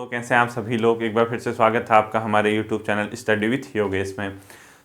तो कैसे हैं आप सभी लोग। एक बार फिर से स्वागत है आपका हमारे YouTube channel study with Yogesh में।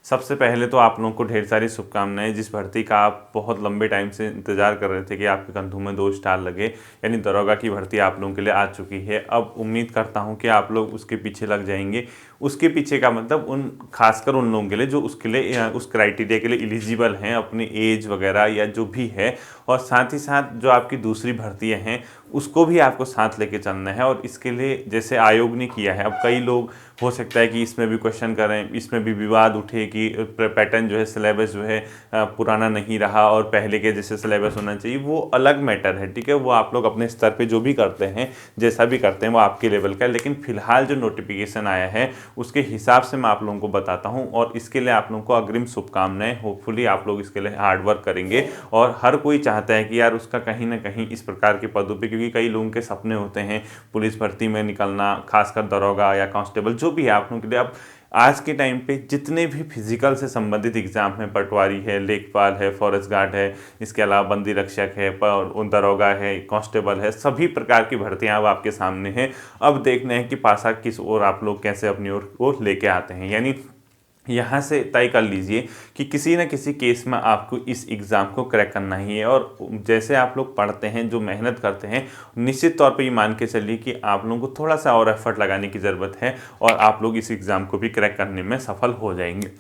सबसे पहले तो आप लोगों को ढेर सारी शुभकामनाएं। जिस भर्ती का आप बहुत लंबे टाइम से इंतजार कर रहे थे कि आपके कंधों में 2 स्टार लगे, यानी दरोगा की भर्ती आप लोगों के लिए आ चुकी है। अब उम्मीद करता हूं कि आप लोग उसके पीछे लग जाएंगे। उसके पीछे का मतलब उन खासकर उन लोगों के लिए जो उसके लिए उस क्राइटेरिया के लिए एलिजिबल हैं, अपनी एज वगैरह या जो भी है, और साथ ही साथ जो आपकी दूसरी भर्तियाँ हैं उसको भी आपको साथ लेके चलना है। और इसके लिए जैसे आयोग ने किया है, अब कई लोग हो सकता है कि इसमें भी क्वेश्चन करें, इसमें भी विवाद उठे कि पैटर्न जो है, सिलेबस जो है पुराना नहीं रहा और पहले के जैसे सिलेबस होना चाहिए। वो अलग मैटर है, ठीक है। वो आप लोग अपने स्तर पे जो भी करते हैं, जैसा भी करते हैं, वो आपके लेवल का है। लेकिन फिलहाल जो नोटिफिकेशन आया है उसके हिसाब से मैं आप लोगों को बताता हूँ, और इसके लिए आप लोगों को अग्रिम शुभकामनाएं। होपफुली आप लोग इसके लिए हार्ड वर्क करेंगे। और हर कोई चाहता है कि यार उसका कहीं ना कहीं इस प्रकार के पदों पे, क्योंकि कई लोगों के सपने होते हैं पुलिस भर्ती में निकलना, खासकर दरोगा या कांस्टेबल, जो भी है आप लोगों के लिए। अब आज के टाइम पे जितने भी फिजिकल से संबंधित एग्जाम हैं, पटवारी है, लेखपाल है, फॉरेस्ट गार्ड है, इसके अलावा बंदी रक्षक है, दरोगा है, कांस्टेबल है, सभी प्रकार की भर्तियां अब आपके सामने हैं। अब देखना है कि पासा किस ओर आप लोग कैसे अपनी ओर लेके आते हैं। यानी यहाँ से तय कर लीजिए कि किसी न किसी केस में आपको इस एग्ज़ाम को क्रैक करना ही है। और जैसे आप लोग पढ़ते हैं, जो मेहनत करते हैं, निश्चित तौर पे ये मान के चलिए कि आप लोगों को थोड़ा सा और एफर्ट लगाने की ज़रूरत है, और आप लोग इस एग्ज़ाम को भी क्रैक करने में सफल हो जाएंगे।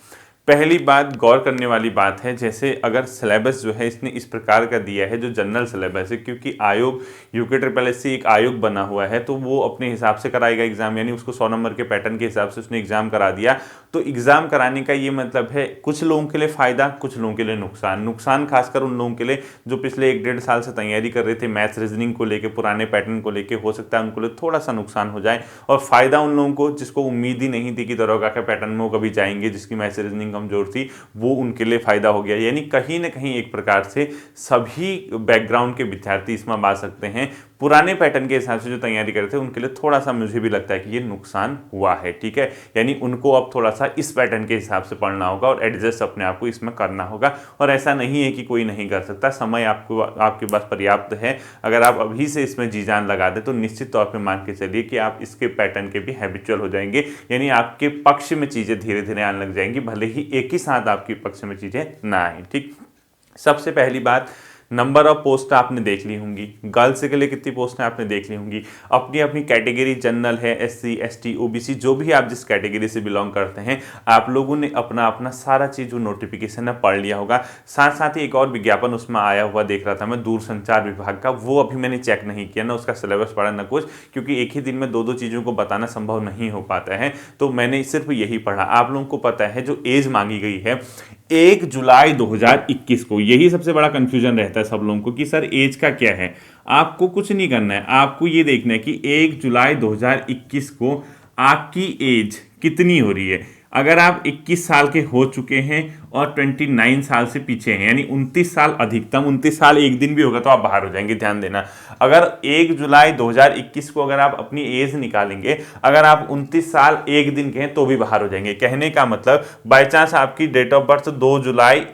पहली बात गौर करने वाली बात है, जैसे अगर सिलेबस जो है इसने इस प्रकार का दिया है जो जनरल सिलेबस है, क्योंकि आयोग UKSSC एक आयोग बना हुआ है, तो वो अपने हिसाब से कराएगा एग्जाम। यानी उसको 100 नंबर के पैटर्न के हिसाब से उसने एग्जाम करा दिया। तो एग्जाम कराने का ये मतलब है कुछ लोगों के लिए फायदा, कुछ लोगों के लिए नुकसान। नुकसान खासकर उन लोगों के लिए जो पिछले 1-1.5 साल से तैयारी कर रहे थे मैथ्स रीजनिंग को लेकर, पुराने पैटर्न को लेकर, हो सकता है उनको लिए थोड़ा सा नुकसान हो जाए। और फायदा उन लोगों को जिसको उम्मीद ही नहीं थी कि दरोगा के पैटर्न में वो कभी जाएंगे, जिसकी मैथ्स रीजनिंग कमजोर थी, वो उनके लिए फायदा हो गया। यानी कहीं ना कहीं एक प्रकार से सभी बैकग्राउंड के विद्यार्थी इसमें आ सकते हैं। पुराने पैटर्न के हिसाब से जो तैयारी कर रहे थे उनके लिए थोड़ा सा मुझे भी लगता है कि ये नुकसान हुआ है, ठीक है। यानी उनको अब थोड़ा सा इस पैटर्न के हिसाब से पढ़ना होगा और एडजस्ट अपने आप को इसमें करना होगा। और ऐसा नहीं है कि कोई नहीं कर सकता, समय आपको आपके पास पर्याप्त है। अगर आप अभी से इसमें जी जान लगा दें तो निश्चित तौर पर मान के चलिए कि आप इसके पैटर्न के भी हैबिचुअल हो जाएंगे। यानी आपके पक्ष में चीज़ें धीरे धीरे आने लग जाएंगी, भले ही एक ही साथ आपके पक्ष में चीज़ें ना आए, ठीक। सबसे पहली बात, नंबर ऑफ पोस्ट आपने देख ली होंगी। गर्ल्स के लिए कितनी पोस्ट हैं आपने देख ली होंगी। अपनी अपनी कैटेगरी, जनरल है, SC ST OBC, जो भी आप जिस कैटेगरी से बिलोंग करते हैं, आप लोगों ने अपना अपना सारा चीज़ जो नोटिफिकेशन है पढ़ लिया होगा। साथ साथ ही एक और विज्ञापन उसमें आया हुआ देख रहा था मैं, दूरसंचार विभाग का। वो अभी मैंने चेक नहीं किया, ना उसका सिलेबस पढ़ा ना कुछ, क्योंकि एक ही दिन में 2-2 चीज़ों को बताना संभव नहीं हो पाता है। तो मैंने सिर्फ यही पढ़ा। आप लोगों को पता है जो एज मांगी गई है 1 जुलाई 2021 को, यही सबसे बड़ा कंफ्यूजन रहता है सब लोगों को कि सर एज का क्या है। आपको कुछ नहीं करना है, आपको ये देखना है कि 1 जुलाई 2021 को आपकी एज कितनी हो रही है। अगर आप 21 साल के हो चुके हैं और 29 साल से पीछे हैं, यानी 29 साल अधिकतम, 29 साल एक दिन भी होगा तो आप बाहर हो जाएंगे, ध्यान देना। अगर 1 जुलाई 2021 को अगर आप अपनी एज निकालेंगे, अगर आप 29 साल एक दिन के हैं तो भी बाहर हो जाएंगे। कहने का मतलब बाई चांस आपकी डेट ऑफ बर्थ 2 जुलाई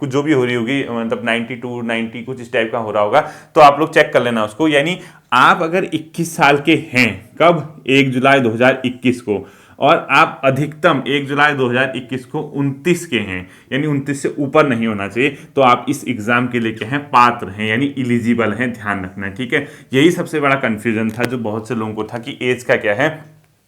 जो भी हो रही होगी, मतलब 92 90 कुछ इस टाइप का हो रहा होगा, तो आप लोग चेक कर लेना उसको। यानी आप अगर 21 साल के हैं, कब? 1 जुलाई 2021 को, और आप अधिकतम 1 जुलाई 2021 को 29 के हैं, यानी 29 से ऊपर नहीं होना चाहिए, तो आप इस एग्जाम के लिए क्या हैं? पात्र हैं, यानी एलिजिबल हैं। ध्यान रखना, ठीक है। यही सबसे बड़ा कंफ्यूजन था जो बहुत से लोगों को था कि एज का क्या है।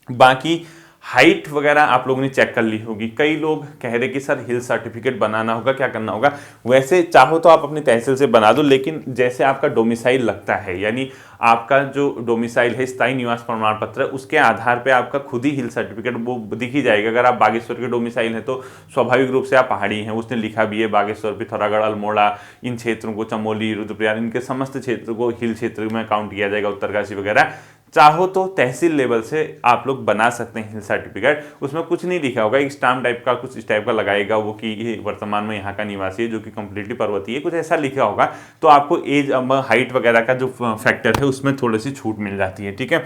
बाकी हाइट वगैरह आप लोगों ने चेक कर ली होगी। कई लोग कह रहे कि सर हिल सर्टिफिकेट बनाना होगा, क्या करना होगा। वैसे चाहो तो आप अपनी तहसील से बना दो, लेकिन जैसे आपका डोमिसाइल लगता है, यानी आपका जो डोमिसाइल है, स्थायी निवास प्रमाण पत्र, उसके आधार पे आपका खुद ही हिल सर्टिफिकेट वो दिख ही जाएगा। अगर आप बागेश्वर के डोमिसाइल है तो स्वाभाविक रूप से आप पहाड़ी हैं। उसने लिखा भी है बागेश्वर, पिथौरागढ़, अल्मोड़ा, इन क्षेत्रों को, चमोली, रुद्रप्रयाग, इनके समस्त क्षेत्र को हिल क्षेत्र में काउंट किया जाएगा, उत्तरकाशी वगैरह। चाहो तो तहसील लेवल से आप लोग बना सकते हैं हिल सर्टिफिकेट। उसमें कुछ नहीं लिखा होगा, एक स्टाम्प टाइप का कुछ इस टाइप का लगाएगा वो कि ये वर्तमान में यहाँ का निवासी है, जो कि कंप्लीटली पर्वतीय है, कुछ ऐसा लिखा होगा। तो आपको एज, हाइट वगैरह का जो फैक्टर है उसमें थोड़ी सी छूट मिल जाती है, ठीक है।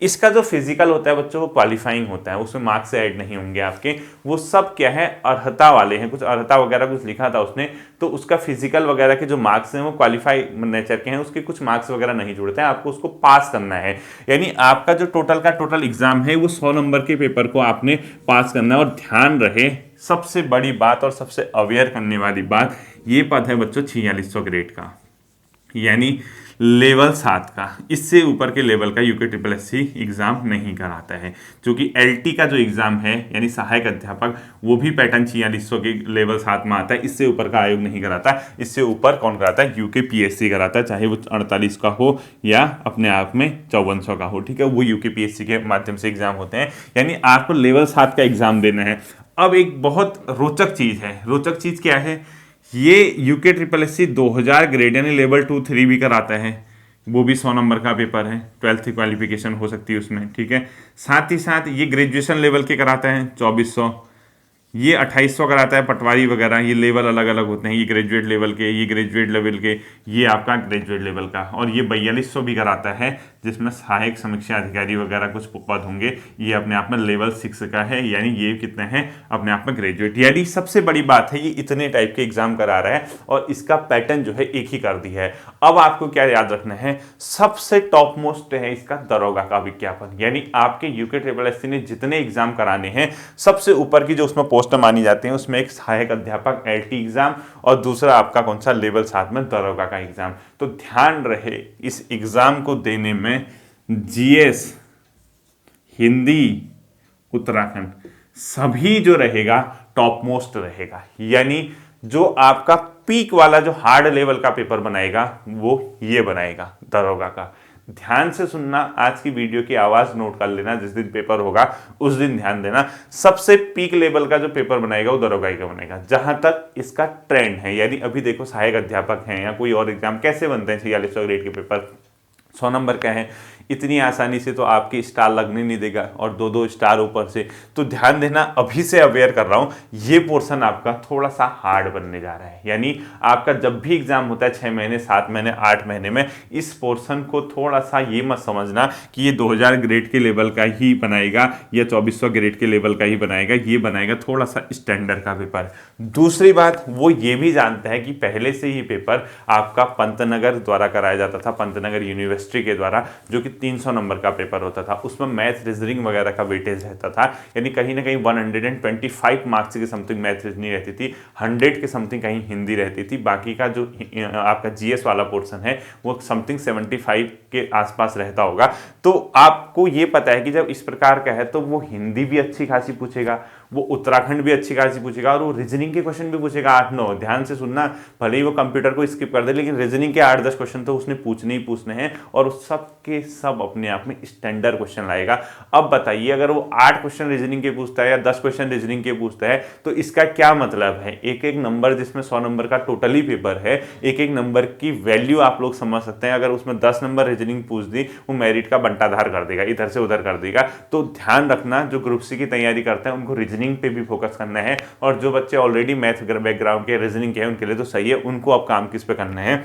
इसका जो फिजिकल होता है बच्चों वो क्वालिफाइंग होता है, उसमें मार्क्स से ऐड नहीं होंगे आपके, वो सब क्या है अर्हता वाले हैं, कुछ अर्हता वगैरह कुछ लिखा था उसने, तो उसका फिजिकल वगैरह के जो मार्क्स हैं वो क्वालिफाई नेचर के हैं, उसके कुछ मार्क्स वगैरह नहीं जुड़ते हैं, आपको उसको पास करना है। यानी आपका जो टोटल का टोटल एग्जाम है वो 100 नंबर के पेपर को आपने पास करना है। और ध्यान रहे सबसे बड़ी बात और सबसे अवेयर करने वाली बात, ये पद है बच्चों 4600 ग्रेड का, यानी लेवल 7 का, इससे ऊपर के लेवल का UK triple S C exam नहीं कराता है। क्योंकि एलटी का जो एग्जाम है यानी सहायक अध्यापक, वो भी पैटर्न 4600 के लेवल 7 में आता है, इससे ऊपर का आयोग नहीं कराता। इससे ऊपर कौन कराता है? यूके पीएससी कराता है, चाहे वो 48 का हो या अपने आप में 5400 का हो, ठीक है, वो यूके पीएससी के माध्यम से एग्जाम होते हैं। यानी आपको लेवल 7 का एग्जाम देना है। अब एक बहुत रोचक चीज है, रोचक चीज क्या है, ये UK triple S C 2000 grade यानी लेवल 2-3 भी कराता है, वो भी 100 नंबर का पेपर है, 12th की क्वालिफिकेशन हो सकती है उसमें, ठीक है। साथ ही साथ ये ग्रेजुएशन लेवल के कराता है 2400, ये 2800 कराता है पटवारी वगैरह, ये लेवल अलग अलग होते हैं, ये ग्रेजुएट लेवल के, ये ग्रेजुएट लेवल के, ये आपका ग्रेजुएट लेवल का। और ये 4200 भी कराता है जिसमें सहायक समीक्षा अधिकारी वगैरह कुछ पद होंगे, ये अपने आप में लेवल 6 का है, यानी ये कितने हैं अपने आप में ग्रेजुएट। यानी सबसे बड़ी बात है ये इतने टाइप के एग्जाम करा रहा है और इसका पैटर्न जो है एक ही कर दिया है। अब आपको क्या याद रखना है, सबसे टॉप मोस्ट है इसका दरोगा का विज्ञापन, यानी आपके यूके ट्रिपल एस सी ने जितने एग्जाम कराने हैं सबसे ऊपर की जो उसमें पोस्ट मानी जाती है उसमें एक सहायक अध्यापक एलटी एग्जाम और दूसरा आपका कौन सा लेवल 7 में दरोगा का एग्जाम। तो ध्यान रहे इस एग्जाम को देने में जीएस, हिंदी, उत्तराखंड सभी जो रहेगा टॉप मोस्ट रहेगा, यानी जो आपका पीक वाला जो हार्ड लेवल का पेपर बनाएगा वो ये बनाएगा दरोगा का। ध्यान से सुनना, आज की वीडियो की आवाज नोट कर लेना, जिस दिन पेपर होगा उस दिन ध्यान देना। सबसे पीक लेवल का जो पेपर बनाएगा वो दरोगा का बनेगा, जहां तक इसका ट्रेंड है। यानी अभी देखो सहायक अध्यापक हैं या कोई और एग्जाम कैसे बनते हैं, 4600 ग्रेड के पेपर 100 नंबर का है, इतनी आसानी से तो आपकी स्टार लगने नहीं देगा और 2-2 स्टार ऊपर से। तो ध्यान देना, अभी से अवेयर कर रहा हूं, ये पोर्शन आपका थोड़ा सा हार्ड बनने जा रहा है। यानी आपका जब भी एग्जाम होता है 6 महीने, 7 महीने, 8 महीने में, इस पोर्शन को थोड़ा सा ये मत समझना कि ये 2000 ग्रेड के लेवल का ही बनाएगा या 2400 ग्रेड के लेवल का ही बनाएगा, ये बनाएगा थोड़ा सा स्टैंडर्ड का पेपर। दूसरी बात, वो ये भी जानता है कि पहले से ही पेपर आपका पंतनगर द्वारा कराया जाता था, पंतनगर यूनिवर्सिटी के द्वारा, जो कि 300 नंबर का पेपर होता था। उसमें मैथ रीजनिंग वगैरह का वेटेज रहता था, यानी कहीं ना कहीं 125 मार्क्स की समथिंग मैथ रीजनिंग रहती थी, 100 के समथिंग कहीं हिंदी रहती थी, बाकी का जो आपका जीएस वाला पोर्शन है वो समथिंग 75 के आसपास रहता होगा। तो आपको ये पता है कि जब इस प्रकार का है तो वो हिंदी भी अच्छी खासी पूछेगा, वो उत्तराखंड भी अच्छी खासी पूछेगा और वो रीजनिंग के क्वेश्चन भी पूछेगा 8-9। ध्यान से सुनना, भले ही वो कंप्यूटर को स्किप कर दे लेकिन रीजनिंग के 8-10 क्वेश्चन तो उसने पूछने ही पूछने हैं और सब के सब अपने आप में स्टैंडर्ड क्वेश्चन लाएगा। अब बताइए, अगर वो 8 क्वेश्चन रीजनिंग के पूछता है या 10 क्वेश्चन रीजनिंग के पूछता है तो इसका क्या मतलब है? एक एक नंबर, जिसमें 100 नंबर का टोटली पेपर है, एक एक नंबर की वैल्यू आप लोग समझ सकते हैं। अगर उसमें 10 नंबर रीजनिंग पूछ दी, वो मेरिट का बंटाधार कर देगा, इधर से उधर कर देगा। तो ध्यान रखना, जो ग्रुप सी की तैयारी करते हैं उनको रीजनिंग पे भी फोकस करना है, और जो बच्चे ऑलरेडी मैथ बैकग्राउंड के, रीजनिंग के हैं, उनके लिए तो सही है, उनको अब काम किस पे करना है?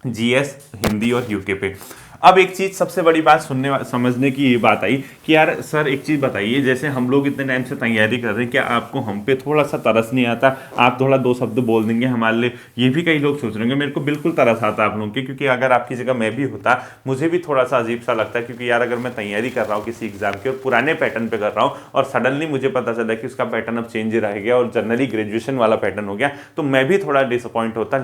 जीएस, हिंदी और यूके पे। अब एक चीज सबसे बड़ी बात समझने की ये बात आई कि यार सर एक चीज बताइए, जैसे हम लोग इतने टाइम से तैयारी कर रहे हैं, क्या आपको हम पे थोड़ा सा तरस नहीं आता? आप थोड़ा 2 शब्द बोल देंगे हमारे लिए, ये भी कई लोग सोच रहे होंगे। मेरे को बिल्कुल तरस आता आप लोगों के, क्योंकि अगर आपकी जगह मैं भी होता मुझे भी थोड़ा सा अजीब सा लगता है, क्योंकि यार अगर मैं तैयारी कर रहा हूँ किसी एग्जाम की और पुराने पैटर्न पे कर रहा हूँ और सडनली मुझे पता चला कि उसका पैटर्न अब चेंज रह गया और जनरली ग्रेजुएशन वाला पैटर्न हो गया, तो मैं भी थोड़ा डिसअपॉइंट होता।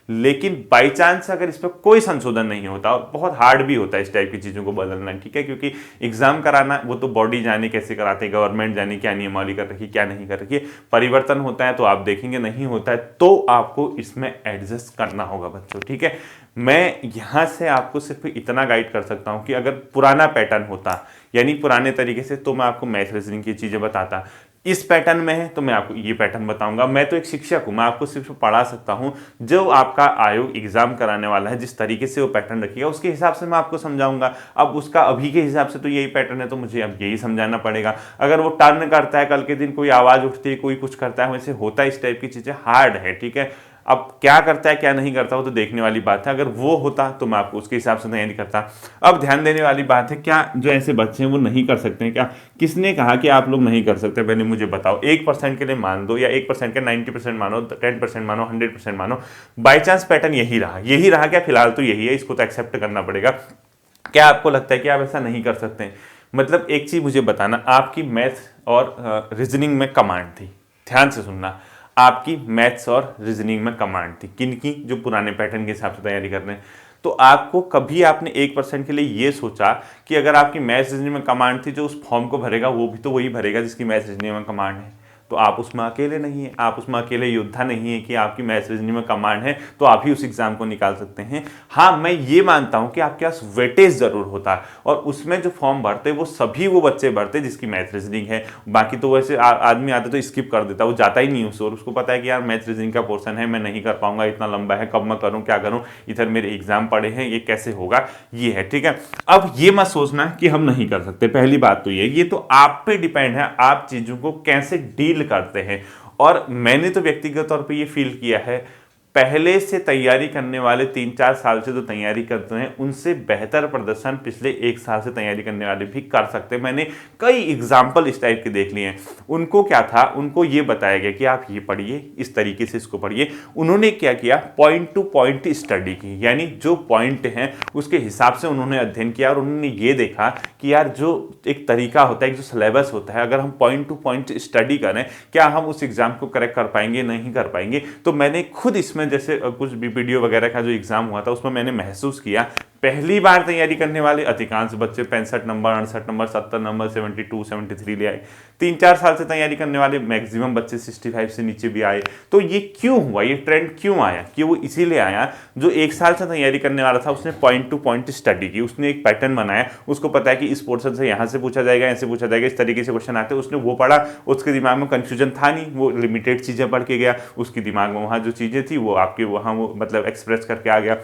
लेकिन बाई चांस अगर इस पर कोई संशोधन नहीं होता, और बहुत हार्ड भी होता है इस टाइप की चीज़ों को बदलना, ठीक है, क्योंकि एग्जाम कराना वो तो बॉडी जाने कैसे कराते हैं, गवर्नमेंट जाने क्या नियमावली कर रखी क्या नहीं कर रखी है, परिवर्तन होता है तो आप देखेंगे, नहीं होता है तो आपको इसमें एडजस्ट करना होगा बच्चों, ठीक है। मैं यहाँ से आपको सिर्फ इतना गाइड कर सकता हूँ कि अगर पुराना पैटर्न होता, यानी पुराने तरीके से, तो मैं आपको मैथ रीजनिंग की चीज़ें बताता। इस पैटर्न में है तो मैं आपको ये पैटर्न बताऊंगा। मैं तो एक शिक्षक हूं, मैं आपको सिर्फ पढ़ा सकता हूं। जो आपका आयोग एग्जाम कराने वाला है, जिस तरीके से वो पैटर्न रखिएगा उसके हिसाब से मैं आपको समझाऊंगा। अब उसका अभी के हिसाब से तो यही पैटर्न है, तो मुझे अब यही समझाना पड़ेगा। अगर वो टर्न करता है, कल के दिन कोई आवाज़ उठती है, कोई कुछ करता है, वैसे होता है, इस टाइप की चीज़ें हार्ड है, ठीक है। अब क्या करता है क्या नहीं करता वो तो देखने वाली बात है, अगर वो होता तो मैं आपको उसके हिसाब से तैयारी करता। अब ध्यान देने वाली बात है, क्या जो ऐसे बच्चे हैं वो नहीं कर सकते हैं क्या? किसने कहा कि आप लोग नहीं कर सकते? पहले मुझे बताओ। 1% के लिए मान दो, या 1% का 90% मानो, 10% मानो, 100% मानो, बाई चांस पैटर्न यही रहा क्या? फिलहाल तो यही है, इसको तो एक्सेप्ट करना पड़ेगा। क्या आपको लगता है कि आप ऐसा नहीं कर सकते हैं? मतलब एक चीज मुझे बताना, आपकी मैथ्स और रीजनिंग में कमांड थी, ध्यान से सुनना, आपकी मैथ्स और रीजनिंग में कमांड थी, किनकी? जो पुराने पैटर्न के हिसाब से तैयारी कर रहे हैं। तो आपको कभी आपने 1% के लिए ये सोचा कि अगर आपकी मैथ्स रीजनिंग में कमांड थी, जो उस फॉर्म को भरेगा वो भी तो वही भरेगा जिसकी मैथ्स रीजनिंग में कमांड है? तो आप उसमें अकेले नहीं है, आप उसमें अकेले योद्धा नहीं है कि आपकी मैथ्स रीजनिंग में कमांड है तो आप ही उस एग्जाम को निकाल सकते हैं। हाँ, मैं ये मानता हूं कि आपके पास वेटेज जरूर होता है, और उसमें जो फॉर्म भरते वो सभी वो बच्चे भरते जिसकी मैथ्स रीजनिंग है। बाकी तो वैसे आदमी आता तो स्किप कर देता, वो जाता ही नहीं उस, और उसको पता है कि यार मैथ्स रीजनिंग का पोर्सन है, मैं नहीं कर पाऊंगा, इतना लंबा है, कब मैं करूँ, क्या करूँ, इधर मेरे एग्जाम पड़े हैं, ये कैसे होगा, ये है। ठीक है, अब ये मत सोचना कि हम नहीं कर सकते। पहली बात तो ये तो आप पे डिपेंड है, आप चीजों को कैसे डील करते हैं। और मैंने तो व्यक्तिगत तौर पे ये फील किया है, पहले से तैयारी करने वाले 3-4 साल से जो तैयारी करते हैं उनसे बेहतर प्रदर्शन पिछले 1 साल से तैयारी करने वाले भी कर सकते हैं। मैंने कई एग्जाम्पल इस टाइप के देख लिए हैं। उनको क्या था, उनको ये बताया गया कि आप ये पढ़िए, इस तरीके से इसको पढ़िए। उन्होंने क्या किया, पॉइंट टू पॉइंट स्टडी की, यानी जो पॉइंट हैं उसके हिसाब से उन्होंने अध्ययन किया, और उन्होंने ये देखा कि यार जो एक तरीका होता है, एक जो सिलेबस होता है, अगर हम पॉइंट टू पॉइंट स्टडी करें, क्या हम उस एग्जाम को करेक्ट कर पाएंगे, नहीं कर पाएंगे। तो मैंने खुद इसमें जैसे कुछ बीपीडीओ वगैरह का जो एग्जाम हुआ था उसमें मैंने महसूस किया, पहली बार तैयारी करने वाले अधिकांश बच्चे 65 नंबर, 68 नंबर, 70 नंबर, 72, 73 ले आए। 3-4 साल से तैयारी करने वाले मैक्सिमम बच्चे 65 से नीचे भी आए। तो ये क्यों हुआ, ये ट्रेंड क्यों आया? कि वो इसीलिए आया, जो 1 साल से तैयारी करने वाला था उसने पॉइंट टू पॉइंट स्टडी की, उसने एक पैटर्न बनाया, उसको पता है कि इस पोर्शन से यहाँ से पूछा जाएगा, ऐसे पूछा जाएगा, इस तरीके से क्वेश्चन आते हैं, उसने वो पढ़ा, उसके दिमाग में कंफ्यूजन था नहीं, वो लिमिटेड चीजें पढ़ के गया, उसके दिमाग में वहाँ जो चीजें थी वो आपके वहाँ वो मतलब एक्सप्रेस करके आ गया।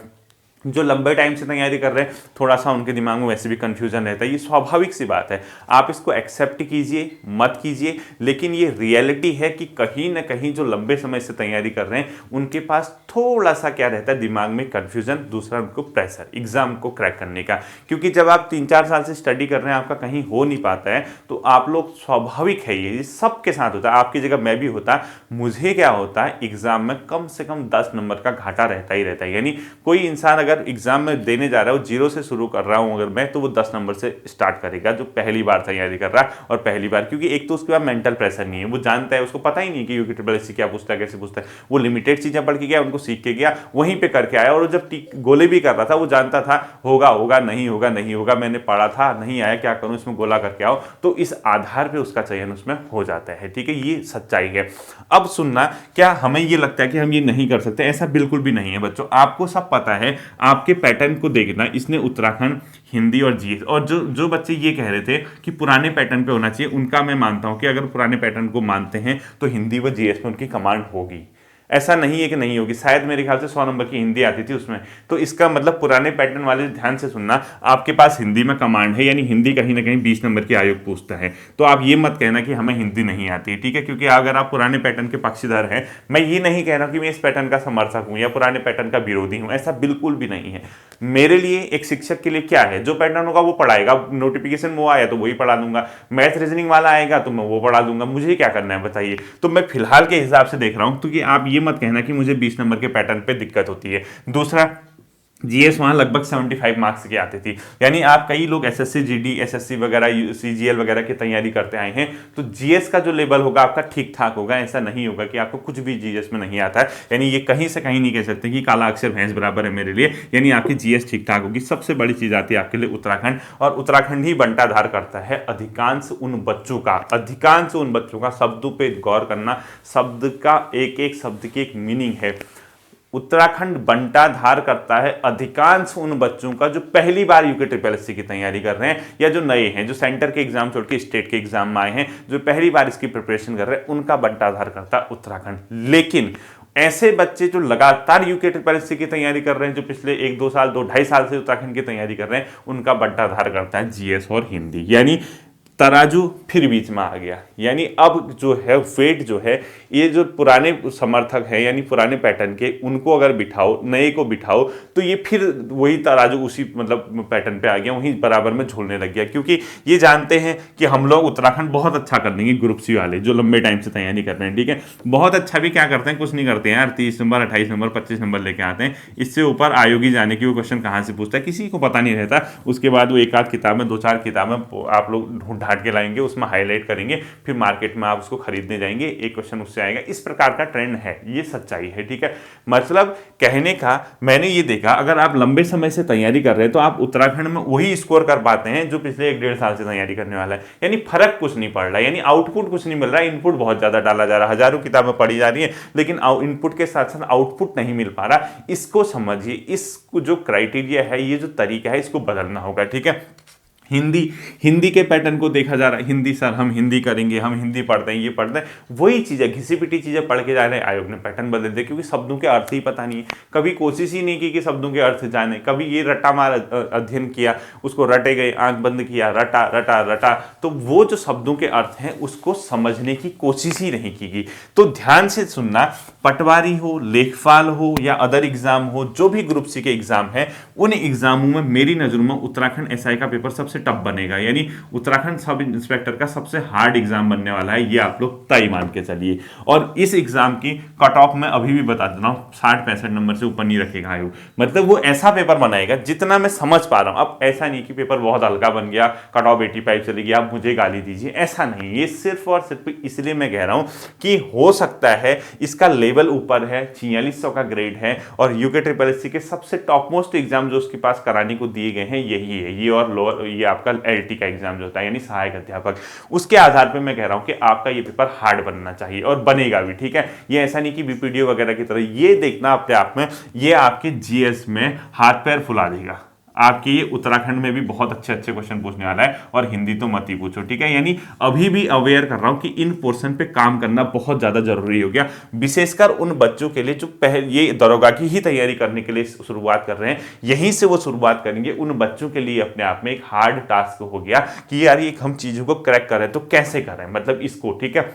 जो लंबे टाइम से तैयारी कर रहे हैं थोड़ा सा उनके दिमाग में वैसे भी कंफ्यूजन रहता है, ये स्वाभाविक सी बात है। आप इसको एक्सेप्ट कीजिए मत कीजिए, लेकिन ये रियलिटी है कि कहीं ना कहीं जो लंबे समय से तैयारी कर रहे हैं उनके पास थोड़ा सा क्या रहता है, दिमाग में कंफ्यूजन, दूसरा उनको प्रेशर एग्जाम को क्रैक करने का। क्योंकि जब आप 3-4 साल से स्टडी कर रहे हैं, आपका कहीं हो नहीं पाता है, तो आप लोग, स्वाभाविक है ये सबके साथ होता है, आपकी जगह मैं भी होता, मुझे क्या होता है, एग्जाम में कम से कम 10 नंबर का घाटा रहता ही रहता है। यानी कोई इंसान अगर एग्जाम में देने जा रहा है, वो 0 से शुरू कर रहा हूं अगर मैं, तो वो 10 नंबर से स्टार्ट करेगा, जो पहली बार तैयारी कर रहा है। और पहली बार, क्योंकि एक तो उसके बाद मेंटल प्रेशर नहीं है, वो जानता है, उसको पता ही नहीं कि यूके ट्रिपल एससी क्या पूछता है, कैसे पूछता है, वो लिमिटेड चीजें पढ़ के गया, उनको सीख के गया, वहीं पे करके आया। और जब गोले भी कर रहा था वो जानता था होगा होगा, नहीं होगा नहीं होगा, मैंने पढ़ा था, नहीं आया, क्या करूं, इसमें गोला करके आओ। तो इस आधार पर उसका चयन उसमें हो जाता है। ठीक है, ये सच्चाई है। अब सुनना, क्या हमें ये लगता है कि हम ये नहीं कर सकते? ऐसा बिल्कुल भी नहीं है बच्चों, आपको सब पता है। आपके पैटर्न को देखना, इसने उत्तराखंड, हिंदी और जीएस, और जो बच्चे ये कह रहे थे कि पुराने पैटर्न पे होना चाहिए, उनका मैं मानता हूं कि अगर पुराने पैटर्न को मानते हैं तो हिंदी व जीएस में उनकी कमांड होगी। ऐसा नहीं है कि नहीं होगी, शायद मेरे ख्याल से 100 नंबर की हिंदी आती थी उसमें। तो इसका मतलब पुराने पैटर्न वाले ध्यान से सुनना, आपके पास हिंदी में कमांड है, यानी हिंदी कहीं ना कहीं 20 नंबर की आयोग पूछता है। तो आप ये मत कहना कि हमें हिंदी नहीं आती है, ठीक है, क्योंकि अगर आप पुराने पैटर्न के पक्षधर हैं, मैं ये नहीं कह रहा कि मैं इस पैटर्न का समर्थक हूं या पुराने पैटर्न का विरोधी हूं, ऐसा बिल्कुल भी नहीं है। मेरे लिए, एक शिक्षक के लिए क्या है, जो पैटर्न होगा वो पढ़ाएगा, नोटिफिकेशन वो आया तो वही पढ़ा दूंगा, मैथ रीजनिंग वाला आएगा तो मैं वो पढ़ा दूंगा, मुझे क्या करना है बताइए। तो मैं फिलहाल के हिसाब से देख रहा हूं, क्योंकि आप ये मत कहना कि मुझे 20 नंबर के पैटर्न पे दिक्कत होती है। दूसरा, जीएस वहां लगभग 75 मार्क्स की आती थी, यानी आप कई लोग एसएससी जीडी, एसएससी वगैरह, सीजीएल वगैरह की तैयारी करते आए हैं, तो जीएस का जो लेवल होगा आपका ठीक ठाक होगा। ऐसा नहीं होगा कि आपको कुछ भी जीएस में नहीं आता है, यानी ये कहीं से कहीं नहीं कह सकते कि काला अक्षर भैंस बराबर है मेरे लिए, यानी आपकी जीएस ठीक ठाक होगी। सबसे बड़ी चीज आती है आपके लिए उत्तराखंड, और उत्तराखंड ही बंटाधार करता है अधिकांश उन बच्चों का। शब्दों पे गौर करना, शब्द का एक एक शब्द की एक मीनिंग है। उत्तराखंड बंटाधार करता है अधिकांश उन बच्चों का जो पहली बार यूके ट्रिपल एससी की तैयारी कर रहे हैं, या जो नए हैं, जो सेंटर के एग्जाम छोड़ के स्टेट के एग्जाम में आए हैं, जो पहली बार इसकी प्रिपरेशन कर रहे हैं, उनका बंटाधार करता है उत्तराखंड। लेकिन ऐसे बच्चे जो लगातार यूके ट्रिपल एससी की तैयारी कर रहे हैं, जो पिछले 1-2 साल, 2-2.5 साल से उत्तराखंड की तैयारी कर रहे हैं, उनका बंटाधार करता है जीएस और हिंदी। यानी तराजू फिर बीच में आ गया, यानी अब जो है वेट जो है, ये जो पुराने समर्थक हैं यानी पुराने पैटर्न के, उनको अगर बिठाओ, नए को बिठाओ, तो ये फिर वही तराजू उसी मतलब पैटर्न पे आ गया, वहीं बराबर में झूलने लग गया। क्योंकि ये जानते हैं कि हम लोग उत्तराखंड बहुत अच्छा कर देंगे, ग्रुप सी वाले जो लंबे टाइम से तैयारी कर रहे हैं, ठीक है, बहुत अच्छा भी क्या करते हैं, कुछ नहीं करते हैं यार, 30 नंबर 28 नंबर 25 नंबर लेके आते हैं। इससे ऊपर आयोगी जाने की वो क्वेश्चन कहाँ से पूछता है, किसी को पता नहीं रहता। उसके बाद वो एक आध किताब में, 2-4 किताबें आप लोग ढूंढ ढांट के लाएंगे, उसमें हाईलाइट करेंगे, फिर मार्केट में आप उसको खरीदने जाएंगे, एक क्वेश्चन उससे आएगा। इस प्रकार का ट्रेंड है, ये सच्चाई है, ठीक है। मतलब कहने का मैंने ये देखा, अगर आप लंबे समय से तैयारी कर रहे हैं तो आप उत्तराखंड में वही स्कोर कर पाते हैं जो पिछले 1-1.5 साल से तैयारी करने वाला है। यानी फर्क कुछ नहीं पड़ रहा, यानी आउटपुट कुछ नहीं मिल रहा है, इनपुट बहुत ज्यादा डाला जा रहा है, हजारों किताबें पढ़ी जा रही है, लेकिन इनपुट के साथ साथ आउटपुट नहीं मिल पा रहा। इसको समझिए, इसको जो क्राइटेरिया है, ये जो तरीका है, इसको बदलना होगा, ठीक है। हिंदी के पैटर्न को देखा जा रहा है, हिंदी सर हम हिंदी करेंगे, हम हिंदी पढ़ते हैं, ये पढ़ते हैं, वही चीज़ें घिसी पिटी चीज़ें पढ़ के जा रहे हैं। आयोग ने पैटर्न बदल दिया क्योंकि शब्दों के अर्थ ही पता नहीं है, कभी कोशिश ही नहीं की कि शब्दों के अर्थ जाने, कभी ये रटा मार अध्ययन किया, उसको रटे गए, आंख बंद किया, रटा रटा रटा, तो वो जो शब्दों के अर्थ हैं उसको समझने की कोशिश ही नहीं की गई। तो ध्यान से सुनना, पटवारी हो, लेखपाल हो या अदर एग्जाम हो, जो भी ग्रुप सी के एग्जाम है, उन एग्जामों में मेरी नजरों में उत्तराखंड एसआई का पेपर सबसे टफ बनेगा, यानी उत्तराखंड सब इंस्पेक्टर का सबसे हार्ड एग्जाम बनने वाला है, ये आप लोग तय मान के चलिए। और इस एग्जाम की कट ऑफ में अभी भी बता देता हूं, 60-65 नंबर से ऊपर नहीं रखेगा आयोग। मतलब वो ऐसा पेपर बनाएगा, जितना मैं समझ पा रहा हूं, अब ऐसा नहीं कि पेपर बहुत हल्का बन गया, कट ऑफ 85 चली गई, आप मुझे गाली दीजिए, ऐसा नहीं। ये सिर्फ और सिर्फ इसलिए मैं कह रहा हूं कि हो सकता है इसका लेवल ऊपर है, 4600 का ग्रेड है, और यूके SSS के सबसे टॉप मोस्ट एग्जाम जो उसके पास कराने को दिए गए हैं यही है, ये और लोअर, ये आपका LT का एग्जाम जो होता है यानी सहायक अध्यापक, उसके आधार पे मैं कह रहा हूं कि आपका ये पेपर हार्ड बनना चाहिए और बनेगा भी, ठीक है। ये ऐसा नहीं कि बीपीडीओ वगैरह की तरह, ये देखना अपने आप में, ये आपके जीएस में हाथ पैर फुला देगा आपके। ये उत्तराखंड में भी बहुत अच्छे अच्छे क्वेश्चन पूछने वाला है, और हिंदी तो मत ही पूछो, ठीक है। यानी अभी भी अवेयर कर रहा हूं कि इन पोर्शन पे काम करना बहुत ज्यादा जरूरी हो गया, विशेषकर उन बच्चों के लिए जो पहले ये दरोगा की ही तैयारी करने के लिए शुरुआत कर रहे हैं, यहीं से वो शुरुआत करेंगे। उन बच्चों के लिए अपने आप में एक हार्ड टास्क हो गया कि यार ये हम चीजों को क्रैक करें तो कैसे करें, मतलब इसको, ठीक है।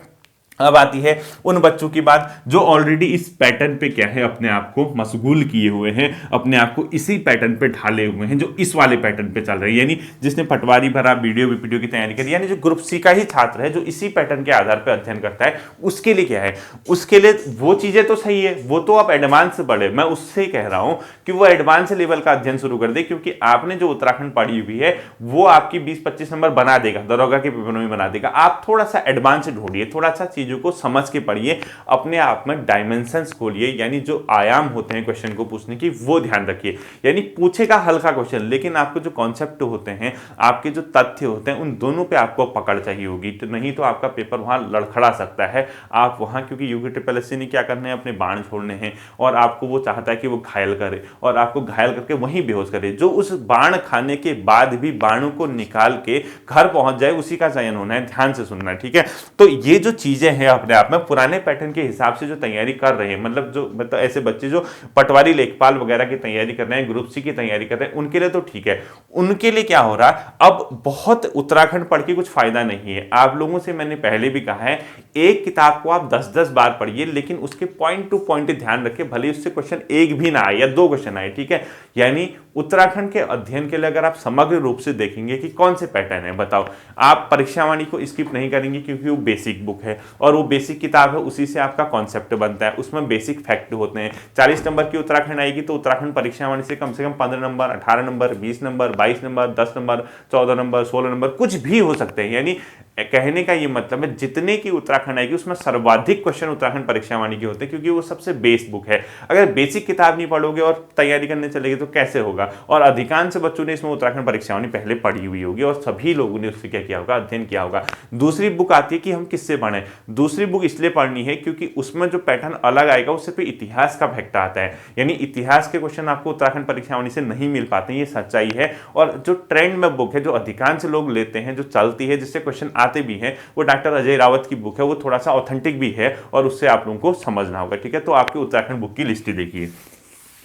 अब आती है उन बच्चों की बात जो ऑलरेडी इस पैटर्न पे क्या है, अपने आप को मशगूल किए हुए हैं, अपने आप को इसी पैटर्न पे ढाले हुए हैं, जो इस वाले पैटर्न पे चल रहे हैं, यानी जिसने पटवारी भरा, वीडियो बीपीडीओ की तैयारी करी, यानी जो ग्रुप सी का ही छात्र है जो इसी पैटर्न के आधार पर अध्ययन करता है, उसके लिए क्या है, उसके लिए वो चीजें तो सही है, वो तो आप एडवांस से पढ़े। मैं उससे कह रहा हूं कि वो एडवांस लेवल का अध्ययन शुरू कर दे, क्योंकि आपने जो उत्तराखंड पढ़ी हुई है वो आपकी 20-25 नंबर बना देगा, दरोगा के पेपर में बना देगा। आप थोड़ा सा एडवांस ढूंढिए, थोड़ा सा चीजों को समझ के पढ़िए, अपने आप में डायमेंशंस खोलिए, यानी जो आयाम होते हैं क्वेश्चन को पूछने की, वो ध्यान रखिए। यानी पूछेगा हल्का क्वेश्चन, लेकिन आपको जो कॉन्सेप्ट होते हैं, आपके जो तथ्य होते हैं, उन दोनों पे आपको पकड़ चाहिए होगी, तो नहीं तो आपका पेपर वहां लड़खड़ा सकता है। आप वहां, क्योंकि यूके SSS ने क्या करना है, अपने बाण छोड़ने हैं, और आपको वो चाहता है कि वो घायल करे, और आपको घायल करके वहीं बेहोश करे। जो उस बाण खाने के बाद भी बाणों को निकाल के घर पहुंच जाए, उसी का चयन होना है। ध्यान से सुनना है, ठीक है। तो ये जो चीजें हैं अपने आप में पुराने पैटर्न के हिसाब से जो तैयारी कर रहे हैं, मतलब ऐसे बच्चे जो पटवारी लेखपाल वगैरह की तैयारी कर रहे हैं, ग्रुप सी की तैयारी कर रहे हैं, उनके लिए तो ठीक है। उनके लिए क्या हो रहा, अब बहुत उत्तराखंड पढ़ के कुछ फायदा नहीं है। आप लोगों से मैंने पहले भी कहा है, एक किताब को आप 10-10 बार पढ़िए, लेकिन उसके पॉइंट टू पॉइंट ध्यान रखिए, भले उससे क्वेश्चन एक भी ना आए या 2 क्वेश्चन आए, ठीक है। यानी उत्तराखंड के अध्ययन के लिए अगर आप समग्र रूप से देखेंगे कि कौन से पैटर्न है, बताओ, आप परीक्षावाणी को स्किप नहीं करेंगे क्योंकि वो बेसिक बुक है, और वो बेसिक किताब है, उसी से आपका कॉन्सेप्ट बनता है, उसमें बेसिक फैक्ट होते हैं। 40 नंबर की उत्तराखंड आएगी तो उत्तराखंड परीक्षावाणी से कम 15 number, 18 number, 20 number, 22 number, 10 number, 14 number, 16 number, कुछ भी हो सकते हैं। यानी कहने का ये मतलब है, जितने की उत्तराखंड आएगी उसमें सर्वाधिक क्वेश्चन उत्तराखंड परीक्षावाणी के होते हैं, क्योंकि वो सबसे बेस बुक है। अगर बेसिक किताब नहीं पढ़ोगे और तैयारी करने चलेगे तो कैसे होगा। और अधिकांश बच्चों ने इसमें उत्तराखंड परीक्षावाणी पहले पढ़ी हुई होगी, और सभी लोगों ने उससे क्या किया होगा, अध्ययन किया होगा। दूसरी बुक आती है कि हम किससे पढ़ें। दूसरी बुक इसलिए पढ़नी है क्योंकि उसमें जो पैटर्न अलग आएगा, उससे फिर इतिहास का फैक्ट आता है, यानी इतिहास के क्वेश्चन आपको उत्तराखंड परीक्षावाणी से नहीं मिल पाते, ये सच्चाई है। और जो ट्रेंड में बुक है, जो अधिकांश लोग लेते हैं, जो चलती है, जिससे क्वेश्चन आते भी हैं, वो डॉक्टर अजय रावत की बुक है, वो थोड़ा सा ऑथेंटिक भी है, और उससे आप लोगों को समझना होगा, ठीक है। तो आपके उत्तराखंड बुक की लिस्ट देखिए,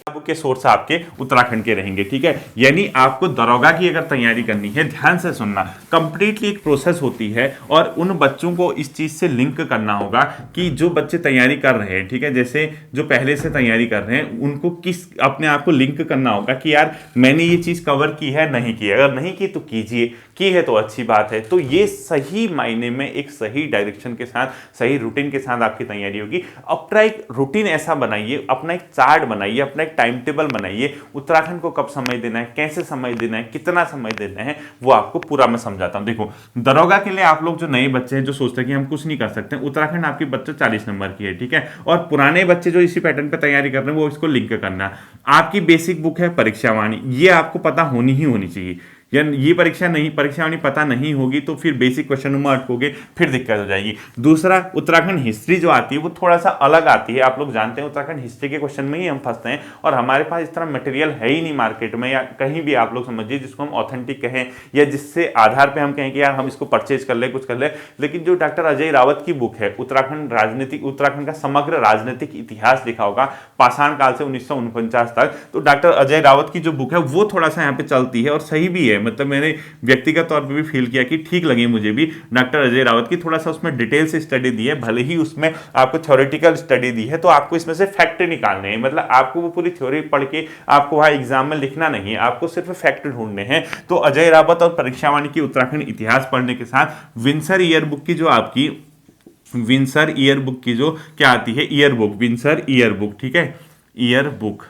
बुक के सोर्स आपके उत्तराखंड के रहेंगे, ठीक है। यानी आपको दरोगा की अगर तैयारी करनी है, ध्यान से सुनना, कंप्लीटली एक प्रोसेस होती है और उन बच्चों को इस चीज से लिंक करना होगा कि जो बच्चे तैयारी कर रहे हैं, ठीक है, जैसे जो पहले से तैयारी कर रहे हैं उनको किस अपने आप को लिंक करना होगा कि यार मैंने ये चीज कवर की है, नहीं की, अगर नहीं की तो कीजिए, की है तो अच्छी बात है। तो ये सही मायने में एक सही डायरेक्शन के साथ, सही रूटीन के साथ आपकी तैयारी होगी। अपना एक रूटीन ऐसा बनाइए, अपना एक चार्ट बनाइए, अपना एक टाइम टेबल बनाइए, उत्तराखंड को कब समय देना है, कैसे समय देना है, कितना समय देना है, वो आपको पूरा मैं समझाता हूं। देखो, दरोगा के लिए आप लोग जो नए बच्चे हैं जो सोचते हैं कि हम कुछ नहीं कर सकते, उत्तराखंड आपकी बच्चे 40 नंबर की है, ठीक है, और पुराने बच्चे जो इसी पैटर्न पे तैयारी कर रहे हैं वो इसको लिंक करना। आपकी बेसिक बुक है परीक्षावाणी, ये आपको पता होनी ही होनी चाहिए। या ये परीक्षावाणी पता नहीं होगी तो फिर बेसिक क्वेश्चन में अटकोगे, फिर दिक्कत हो जाएगी। दूसरा, उत्तराखंड हिस्ट्री जो आती है वो थोड़ा सा अलग आती है। आप लोग जानते हैं उत्तराखंड हिस्ट्री के क्वेश्चन में ही हम फंसते हैं और हमारे पास इस तरह मटेरियल है ही नहीं मार्केट में, या कहीं भी आप लोग समझिए जिसको हम ऑथेंटिक कहें या जिससे आधार पर हम कहें कि यार हम इसको परचेज कर ले, कुछ कर ले। लेकिन जो डॉक्टर अजय रावत की बुक है, उत्तराखंड का समग्र राजनीतिक इतिहास लिखा होगा पाषाण काल से 1949 तक, तो डॉक्टर अजय रावत की जो बुक है वो थोड़ा सा यहाँ पे चलती है और सही भी है। मतलब मैंने व्यक्तिगत तौर पे भी फील किया कि ठीक लगी मुझे भी डॉक्टर अजय रावत की, थोड़ा सा उसमें डिटेल से स्टडी दी है, भले ही उसमें आपको थ्योरेटिकल स्टडी दी है, तो आपको इसमें से फैक्ट निकालने हैं। मतलब आपको वो पूरी थ्योरी पढ़ के आपको वहां एग्जाम में लिखना नहीं है, आपको सिर्फ फैक्ट ढूंढने हैं। तो अजय रावत और परीक्षावाणी की उत्तराखंड इतिहास पढ़ने के साथ विंसर ईयर बुक की जो आपकी विंसर ईयर बुक की जो क्या आती है, year book, Windsor year book, ठीक है, ईयर बुक,